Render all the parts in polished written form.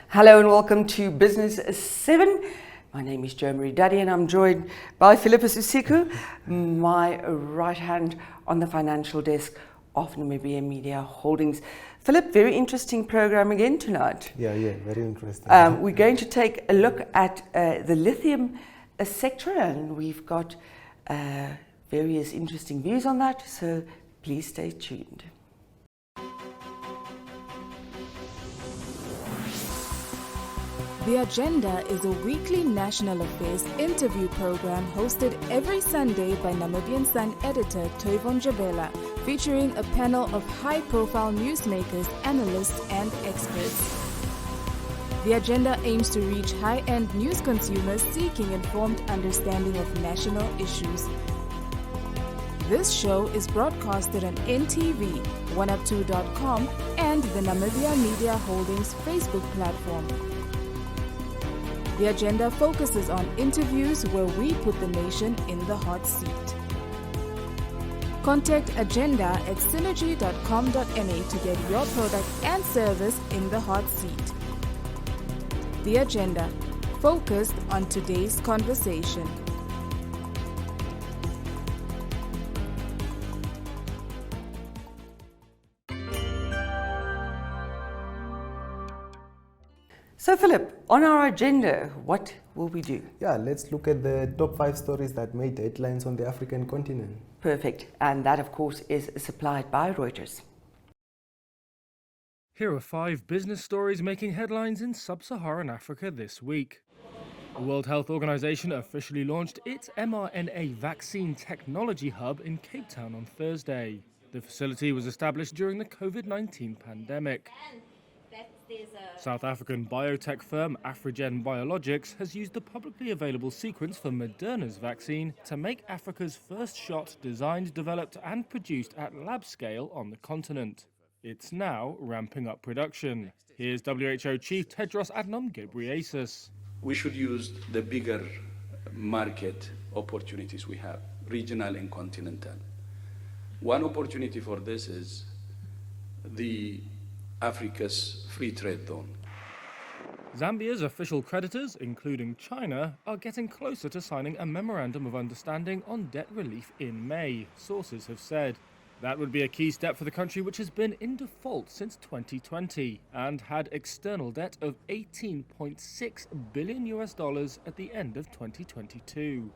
Hello and welcome to Business 7. My name is Jo Marie Duddy and I'm joined by Philippus Usiku, my right hand on the financial desk of Namibia Media Holdings. Philip, very interesting program again tonight. Yeah, very interesting. We're going to take a look at the lithium sector, and we've got various interesting views on that, so please stay tuned. The Agenda is a weekly national affairs interview program hosted every Sunday by Namibian Sun editor Toivon Jabela, featuring a panel of high-profile newsmakers, analysts and experts. The Agenda aims to reach high-end news consumers seeking informed understanding of national issues. This show is broadcasted on NTV, 1up2.com and the Namibia Media Holdings Facebook platform. The Agenda focuses on interviews where we put the nation in the hot seat. Contact Agenda at synergy.com.na to get your product and service in the hot seat. The Agenda, focused on today's conversation. So Philip, on our agenda, what will we do? Yeah, let's look at the top 5 stories that made headlines on the African continent. Perfect. And that, of course, is supplied by Reuters. Here are 5 business stories making headlines in sub-Saharan Africa this week. The World Health Organization officially launched its mRNA vaccine technology hub in Cape Town on Thursday. The facility was established during the COVID-19 pandemic. South African biotech firm Afrigen Biologics has used the publicly available sequence for Moderna's vaccine to make Africa's first shot designed, developed and produced at lab scale on the continent. It's now ramping up production. Here's WHO Chief Tedros Adhanom Ghebreyesus. We should use the bigger market opportunities we have, regional and continental. One opportunity for this is the Africa's free trade zone. Zambia's official creditors, including China, are getting closer to signing a memorandum of understanding on debt relief in May, sources have said. That would be a key step for the country, which has been in default since 2020 and had external debt of $18.6 billion at the end of 2022.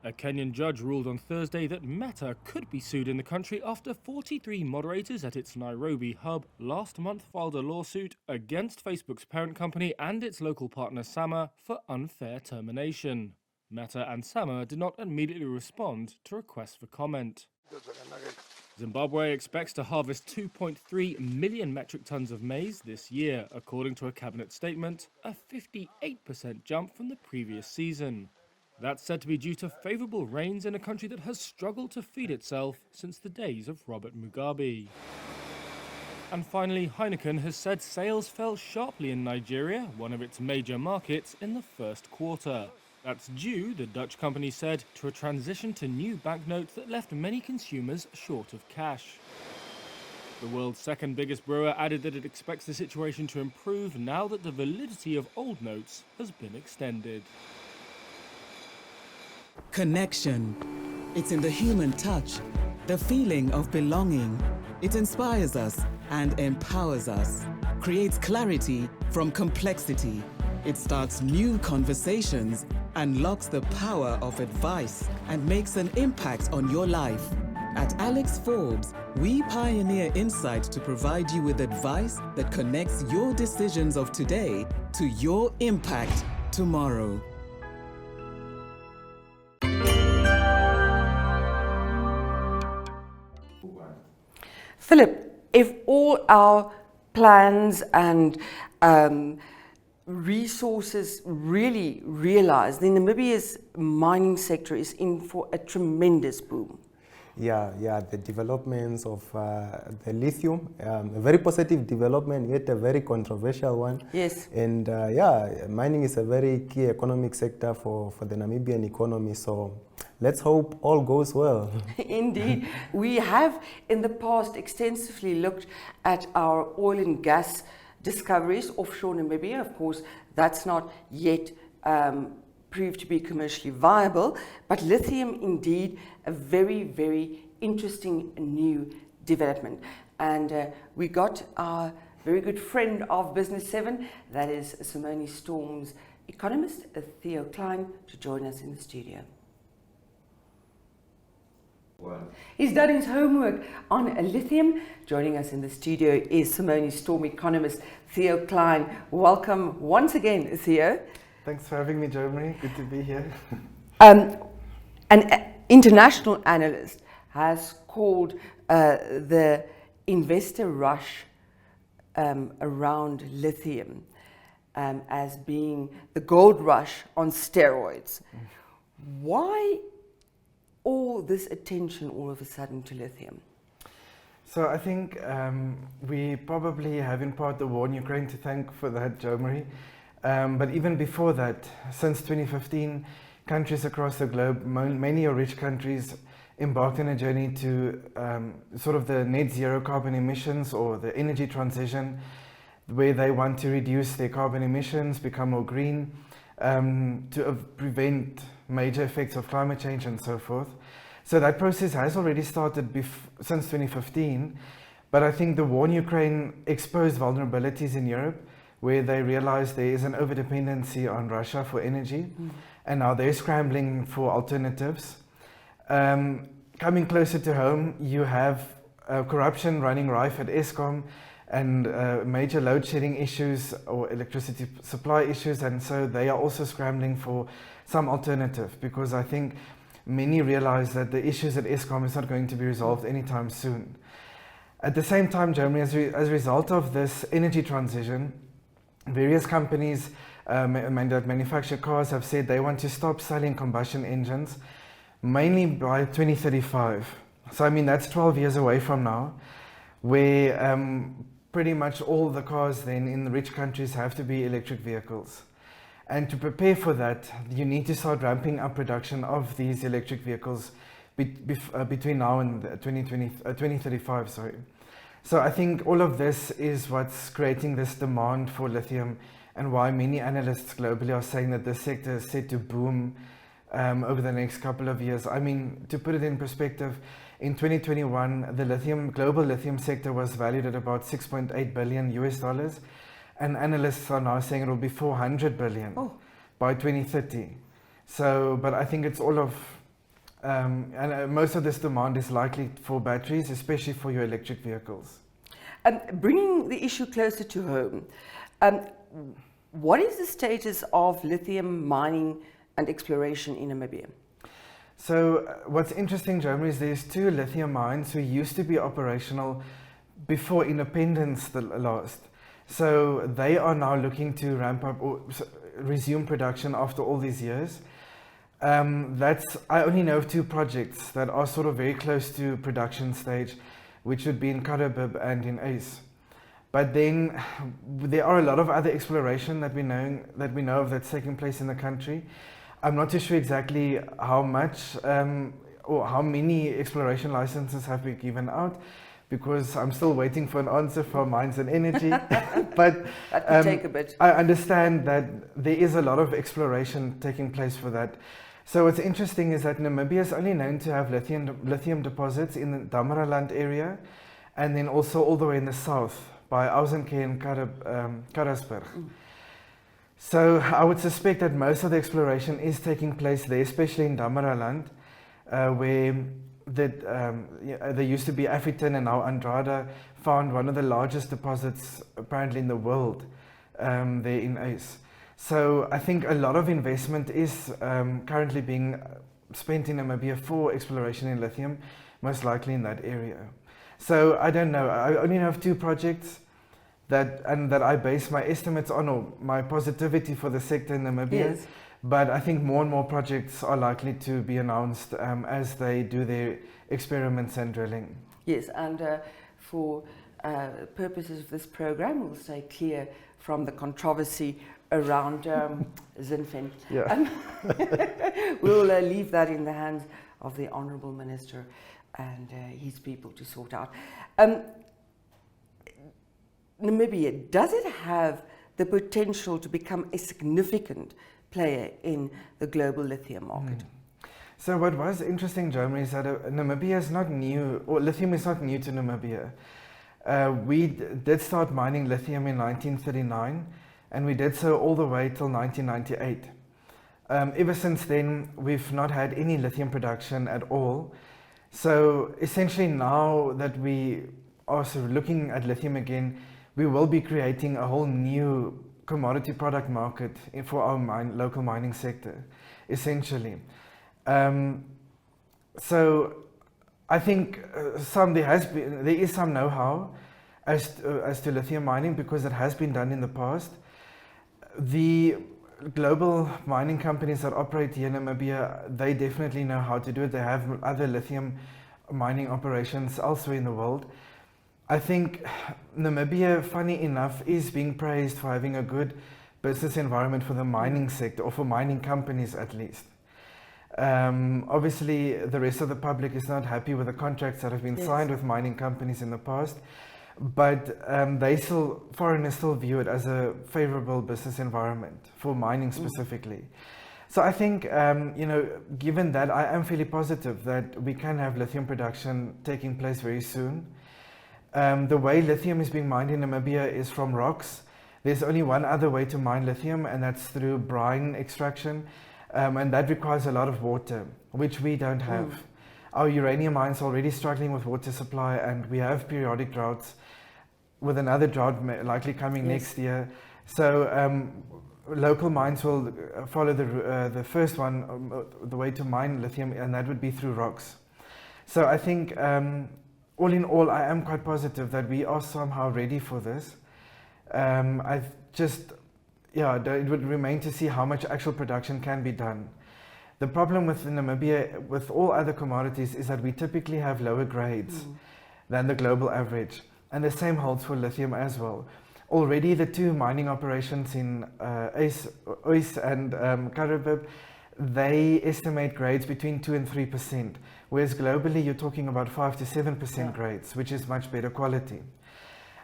A Kenyan judge ruled on Thursday that Meta could be sued in the country after 43 moderators at its Nairobi hub last month filed a lawsuit against Facebook's parent company and its local partner Sama for unfair termination. Meta and Sama did not immediately respond to requests for comment. Zimbabwe expects to harvest 2.3 million metric tons of maize this year, according to a cabinet statement, a 58% jump from the previous season. That's said to be due to favourable rains in a country that has struggled to feed itself since the days of Robert Mugabe. And finally, Heineken has said sales fell sharply in Nigeria, one of its major markets, in the first quarter. That's due, the Dutch company said, to a transition to new banknotes that left many consumers short of cash. The world's second biggest brewer added that it expects the situation to improve now that the validity of old notes has been extended. Connection. It's in the human touch, the feeling of belonging. It inspires us and empowers us, creates clarity from complexity. It starts new conversations, unlocks the power of advice, and makes an impact on your life. At Alex Forbes, we pioneer insight to provide you with advice that connects your decisions of today to your impact tomorrow. Philip, if all our plans and resources really realize, then Namibia's mining sector is in for a tremendous boom. Yeah, the developments of the lithium, a very positive development, yet a very controversial one. Yes. And mining is a very key economic sector for the Namibian economy, so let's hope all goes well. Indeed. We have in the past extensively looked at our oil and gas discoveries offshore Namibia. Of course, that's not yet proved to be commercially viable, but lithium indeed a very, very interesting new development. And we got our very good friend of Business 7, that is Simonis Storm's economist, Theo Klein, to join us in the studio. Well, He's done his homework on lithium. Joining us in the studio is Simonis Storm economist Theo Klein. Welcome once again, Theo. thanks for having me, Germany. Good to be here. An international analyst has called the investor rush around lithium as being the gold rush on steroids. Why all this attention all of a sudden to lithium? So I think we probably have in part the war in Ukraine to thank for that, Germany. But even before that, since 2015, countries across the globe, many rich countries, embarked on a journey to sort of the net zero carbon emissions or the energy transition, where they want to reduce their carbon emissions, become more green, to prevent major effects of climate change and so forth. So that process has already started since 2015, but I think the war in Ukraine exposed vulnerabilities in Europe, where they realized there is an overdependency on Russia for energy, and now they're scrambling for alternatives. Coming closer to home, you have corruption running rife at Eskom and major load shedding issues or electricity supply issues, and so they are also scrambling for some alternative, because I think many realize that the issues at Eskom is not going to be resolved anytime soon. At the same time, Germany, as a result of this energy transition, various companies that manufacture cars have said they want to stop selling combustion engines, mainly by 2035. So I mean, that's 12 years away from now, where pretty much all the cars then in the rich countries have to be electric vehicles. And to prepare for that, you need to start ramping up production of these electric vehicles between now and 2035. Sorry. So I think all of this is what's creating this demand for lithium, and why many analysts globally are saying that this sector is set to boom over the next couple of years. I mean, to put it in perspective, in 2021, the global lithium sector was valued at about $6.8 billion US, and analysts are now saying it will be 400 billion by 2030. So, but I think it's all of, most of this demand is likely for batteries, especially for your electric vehicles. Bringing the issue closer to home, what is the status of lithium mining and exploration in Namibia? So what's interesting, Germany, is there's 2 lithium mines who used to be operational before independence last. So they are now looking to ramp up or resume production after all these years. I only know of 2 projects that are sort of very close to production stage, which would be in Karabib and in ACE. But then there are a lot of other exploration that we know of that's taking place in the country. I'm not too sure exactly how much or how many exploration licenses have been given out, because I'm still waiting for an answer from Mines and Energy. But that could take a bit. I understand that there is a lot of exploration taking place for that. So what's interesting is that Namibia is only known to have lithium deposits in the Damaraland area, and then also all the way in the south by Ausenke and Karasberg. So I would suspect that most of the exploration is taking place there, especially in Damaraland, where there used to be Afriton, and now Andrada found one of the largest deposits apparently in the world there in ACE. So I think a lot of investment is currently being spent in Namibia for exploration in lithium, most likely in that area. So I don't know, I only have 2 projects that I base my estimates on, or my positivity for the sector in Namibia. Yes. But I think more and more projects are likely to be announced as they do their experiments and drilling. Yes, and for purposes of this program, we'll stay clear from the controversy around Zinfin. Yeah. We'll leave that in the hands of the Honourable Minister and his people to sort out. Namibia, does it have the potential to become a significant player in the global lithium market? So what was interesting, Germany, is that Namibia is not new, or lithium is not new to Namibia. We did start mining lithium in 1939, and we did so all the way till 1998. Ever since then, we've not had any lithium production at all. So essentially now that we are sort of looking at lithium again, we will be creating a whole new commodity product market for our local mining sector, essentially. So I think there is some know-how as to lithium mining, because it has been done in the past. The global mining companies that operate here in Namibia, they definitely know how to do it. They have other lithium mining operations elsewhere in the world. I think Namibia, funny enough, is being praised for having a good business environment for the mining sector, or for mining companies at least. Obviously, the rest of the public is not happy with the contracts that have been signed with mining companies in the past, but foreigners still view it as a favorable business environment for mining specifically. So I think, given that, I am fairly positive that we can have lithium production taking place very soon. The way lithium is being mined in Namibia is from rocks. There's only one other way to mine lithium, and that's through brine extraction. And that requires a lot of water, which we don't have. Our uranium mines are already struggling with water supply, and we have periodic droughts, with another drought likely coming next year. So local mines will follow the first one, the way to mine lithium, and that would be through rocks. So I think, all in all, I am quite positive that we are somehow ready for this. It would remain to see how much actual production can be done. The problem with Namibia, with all other commodities, is that we typically have lower grades than the global average. And the same holds for lithium as well. Already the two mining operations in Ois and Karabib, they estimate grades between 2 and 3%, whereas globally you're talking about 5 to 7% grades, which is much better quality.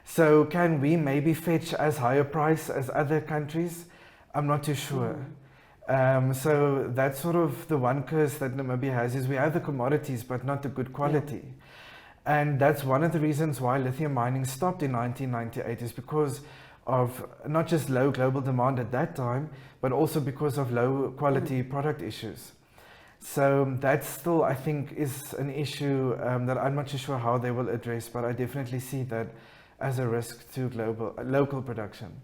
So can we maybe fetch as high a price as other countries? I'm not too sure. So that's sort of the one curse that Namibia has, is we have the commodities but not the good quality. And that's one of the reasons why lithium mining stopped in 1998, is because of not just low global demand at that time, but also because of low quality product issues. So that still, I think, is an issue that I'm not too sure how they will address, but I definitely see that as a risk to local production.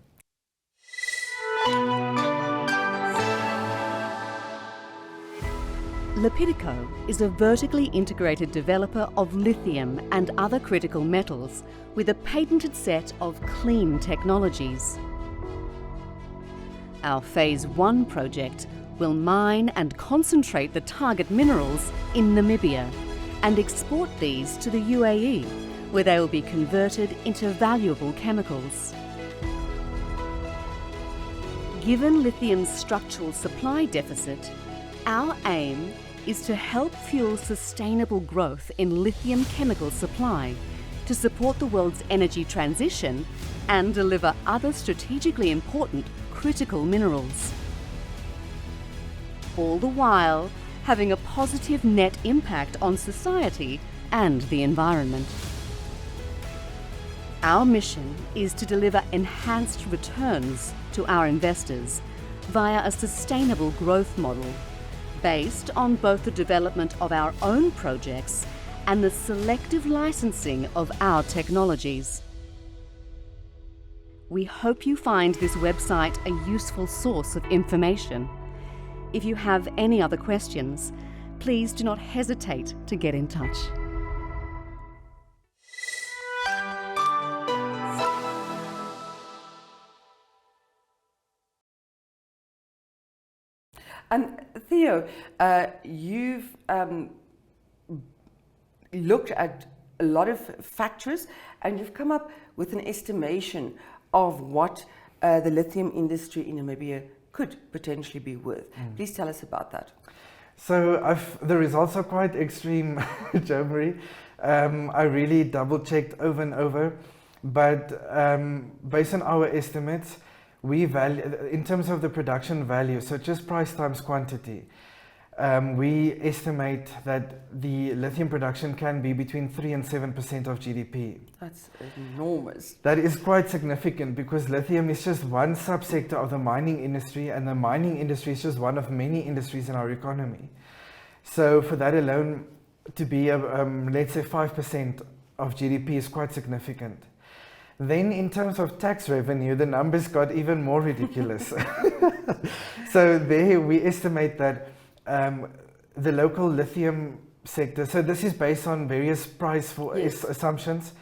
Lepidico is a vertically integrated developer of lithium and other critical metals with a patented set of clean technologies. Our Phase 1 project will mine and concentrate the target minerals in Namibia and export these to the UAE, where they will be converted into valuable chemicals. Given lithium's structural supply deficit, our aim is to help fuel sustainable growth in lithium chemical supply to support the world's energy transition and deliver other strategically important critical minerals. All the while having a positive net impact on society and the environment. Our mission is to deliver enhanced returns to our investors via a sustainable growth model based on both the development of our own projects and the selective licensing of our technologies. We hope you find this website a useful source of information. If you have any other questions, please do not hesitate to get in touch. And Theo, you've looked at a lot of factors, and you've come up with an estimation of what the lithium industry in Namibia could potentially be worth. Please tell us about that. So the results are quite extreme, Jeremy. I really double-checked over and over. But based on our estimates, we value, in terms of the production value, so just price times quantity, we estimate that the lithium production can be between 3 and 7% of GDP. That's enormous. That is quite significant because lithium is just one subsector of the mining industry, and the mining industry is just one of many industries in our economy. So for that alone to be, let's say 5% of GDP is quite significant. Then in terms of tax revenue, the numbers got even more ridiculous. So there we estimate that the local lithium sector, so this is based on various price for assumptions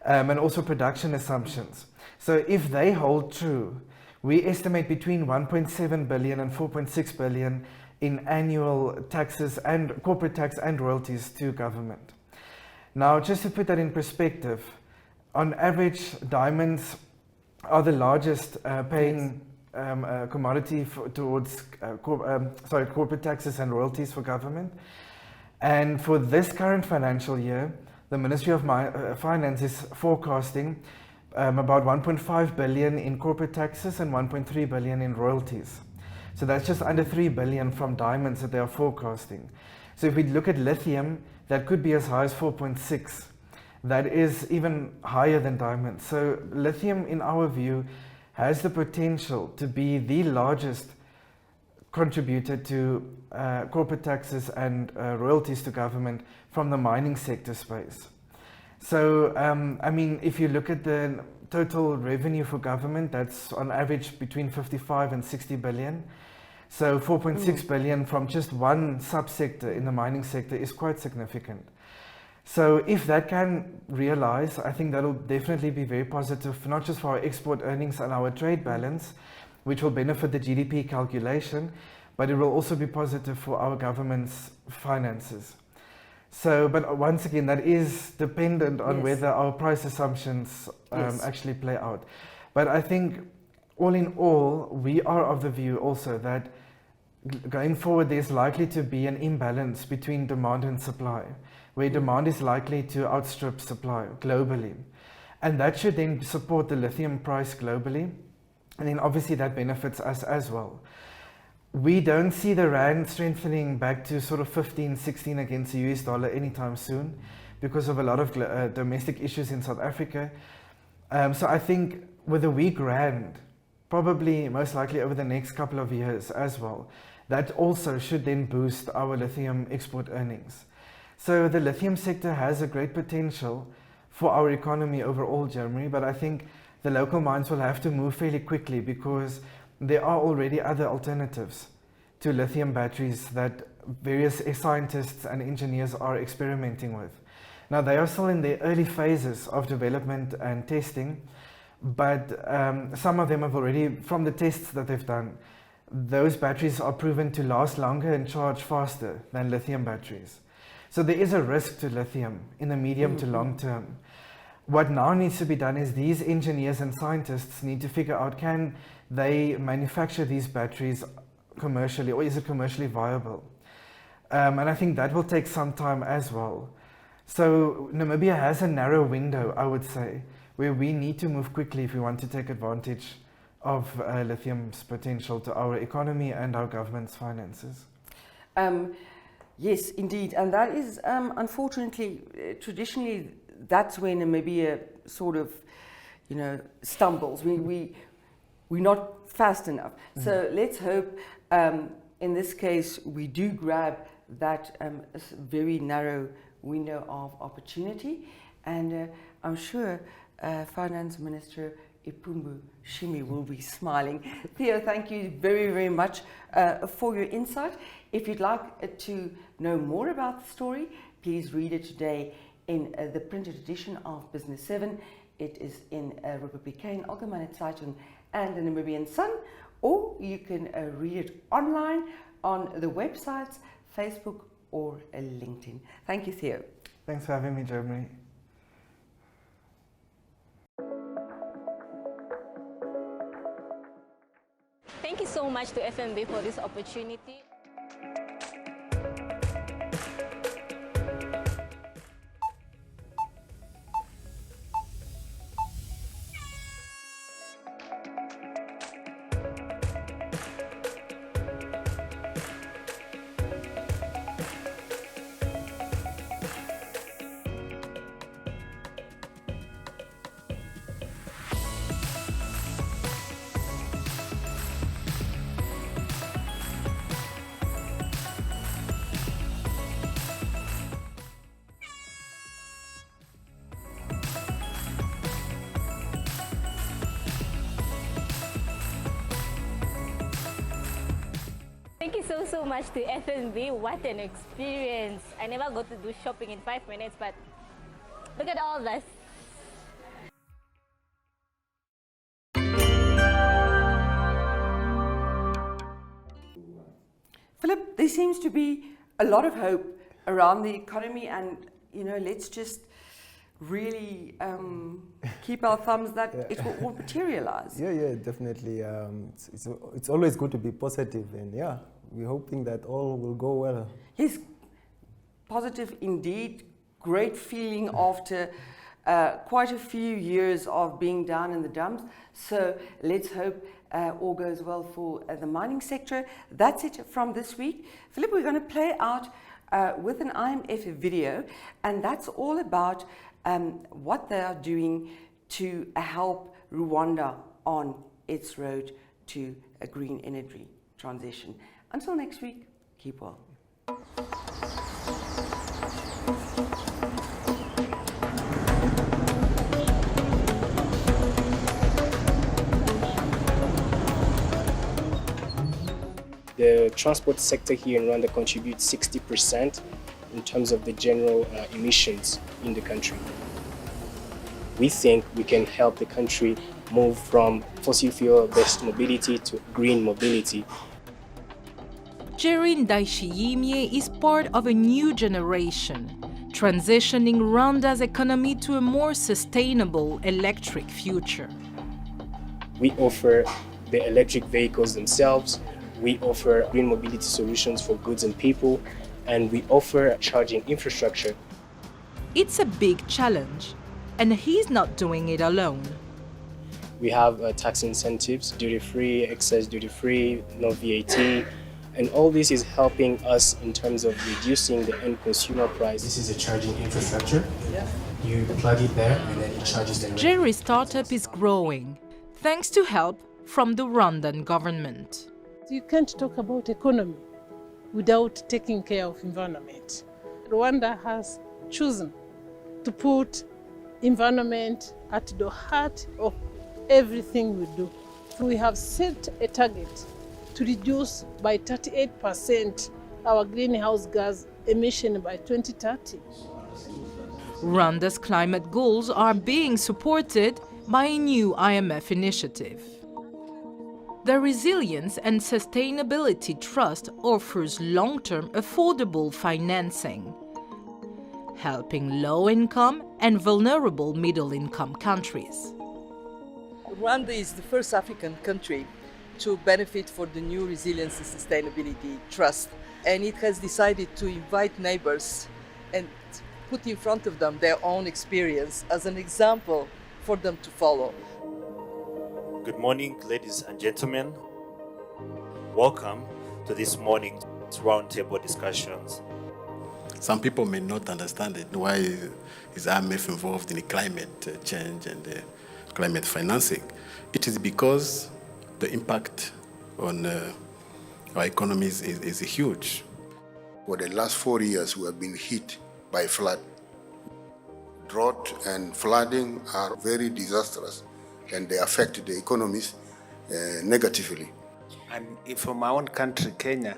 and also production assumptions. So if they hold true, we estimate between 1.7 billion and 4.6 billion in annual taxes and corporate tax and royalties to government. Now, just to put that in perspective, on average, diamonds are the largest paying commodity towards corporate taxes and royalties for government. And for this current financial year, the Ministry of Finance is forecasting about 1.5 billion in corporate taxes and 1.3 billion in royalties. So that's just under 3 billion from diamonds that they are forecasting. So if we look at lithium, that could be as high as 4.6. That is even higher than diamonds. So lithium, in our view, has the potential to be the largest contributor to corporate taxes and royalties to government from the mining sector space. So, I mean, if you look at the total revenue for government, that's on average between 55 and 60 billion. So 4.6 billion from just one subsector in the mining sector is quite significant. So if that can realize, I think that'll definitely be very positive, not just for our export earnings and our trade balance, which will benefit the GDP calculation, but it will also be positive for our government's finances. So, but once again, that is dependent on whether our price assumptions actually play out. But I think all in all, we are of the view also that going forward, there's likely to be an imbalance between demand and supply, where demand is likely to outstrip supply globally. And that should then support the lithium price globally. And then obviously that benefits us as well. We don't see the rand strengthening back to sort of 15, 16 against the US dollar anytime soon because of a lot of domestic issues in South Africa. So I think with a weak rand, probably most likely over the next couple of years as well, that also should then boost our lithium export earnings. So the lithium sector has a great potential for our economy overall, Jeremy, but I think the local mines will have to move fairly quickly because there are already other alternatives to lithium batteries that various scientists and engineers are experimenting with. Now, they are still in the early phases of development and testing, but some of them have already, from the tests that they've done, those batteries are proven to last longer and charge faster than lithium batteries. So there is a risk to lithium in the medium to long term. What now needs to be done is these engineers and scientists need to figure out, can they manufacture these batteries commercially, or is it commercially viable? And I think that will take some time as well. So Namibia has a narrow window, I would say, where we need to move quickly if we want to take advantage of lithium's potential to our economy and our government's finances. Yes, indeed. And that is, unfortunately, traditionally, that's where Namibia sort of, you know, stumbles. We're not fast enough. So let's hope, in this case, we do grab that very narrow window of opportunity. And I'm sure Finance Minister Ipumbu Shimi will be smiling. Theo, thank you very, very much for your insight. If you'd like to know more about the story, please read it today in the printed edition of Business 7. It is in Republikein, Algemene Zeitung and the Namibian Sun, or you can read it online on the websites, Facebook or LinkedIn. Thank you, Theo. Thanks for having me, Jeremy. Thank you so much to FNB for this opportunity. Thank you so much to FNB. What an experience. I never got to do shopping in 5 minutes, but look at all this. Philip, there seems to be a lot of hope around the economy, and let's just really keep our thumbs that it will materialize. Yeah, definitely. It's always good to be positive, and we're hoping that all will go well. Yes, positive indeed. Great feeling after quite a few years of being down in the dumps. So let's hope all goes well for the mining sector. That's it from this week. Philip, we're going to play out with an IMF video, and that's all about what they are doing to help Rwanda on its road to a green energy transition. Until next week, keep well. The transport sector here in Rwanda contributes 60% in terms of the general emissions in the country. We think we can help the country move from fossil fuel-based mobility to green mobility. Jerry Ndaishiyimye is part of a new generation, transitioning Rwanda's economy to a more sustainable electric future. We offer the electric vehicles themselves, we offer green mobility solutions for goods and people, and we offer charging infrastructure. It's a big challenge, and he's not doing it alone. We have tax incentives, duty-free, excess duty-free, no VAT, and all this is helping us in terms of reducing the end consumer price. This is a charging infrastructure. You plug it there and then it charges them. Jerry's startup is growing, thanks to help from the Rwandan government. You can't talk about economy without taking care of environment. Rwanda has chosen to put environment at the heart of everything we do. We have set a target to reduce by 38% our greenhouse gas emission by 2030. Rwanda's climate goals are being supported by a new IMF initiative. The Resilience and Sustainability Trust offers long-term affordable financing, helping low-income and vulnerable middle-income countries. Rwanda is the first African country to benefit from the new Resilience and Sustainability Trust, and it has decided to invite neighbors and put in front of them their own experience as an example for them to follow. Good morning, ladies and gentlemen. Welcome to this morning's roundtable discussions. Some people may not understand it. Why is IMF involved in the climate change and the climate financing? It is because the impact on our economies is huge. For the last 4 years, we have been hit by flood. Drought and flooding are very disastrous, and they affect the economies negatively. And from my own country, Kenya,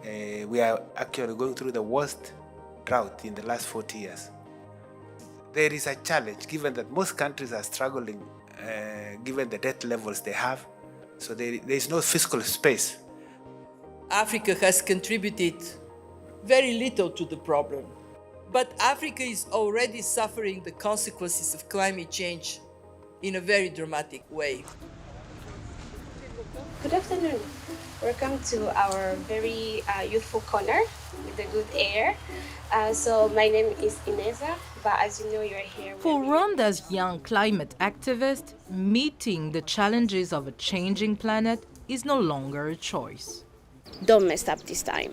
we are actually going through the worst drought in the last 40 years. There is a challenge, given that most countries are struggling, given the debt levels they have, so there is no fiscal space. Africa has contributed very little to the problem, but Africa is already suffering the consequences of climate change in a very dramatic way. Good afternoon. Welcome to our very youthful corner with the good air. So my name is Ineza, but as you know, you're here. For Rwanda's young climate activist, meeting the challenges of a changing planet is no longer a choice. Don't mess up this time,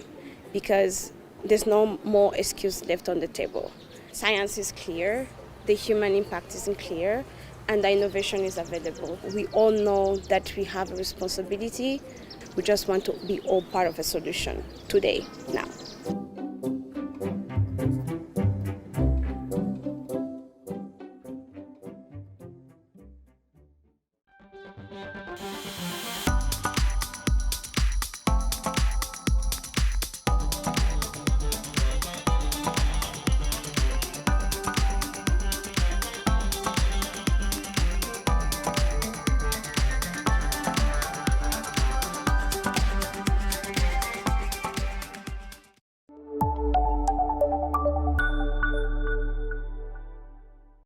because there's no more excuse left on the table. Science is clear, the human impact isn't clear, and the innovation is available. We all know that we have a responsibility. We just want to be all part of a solution today, now.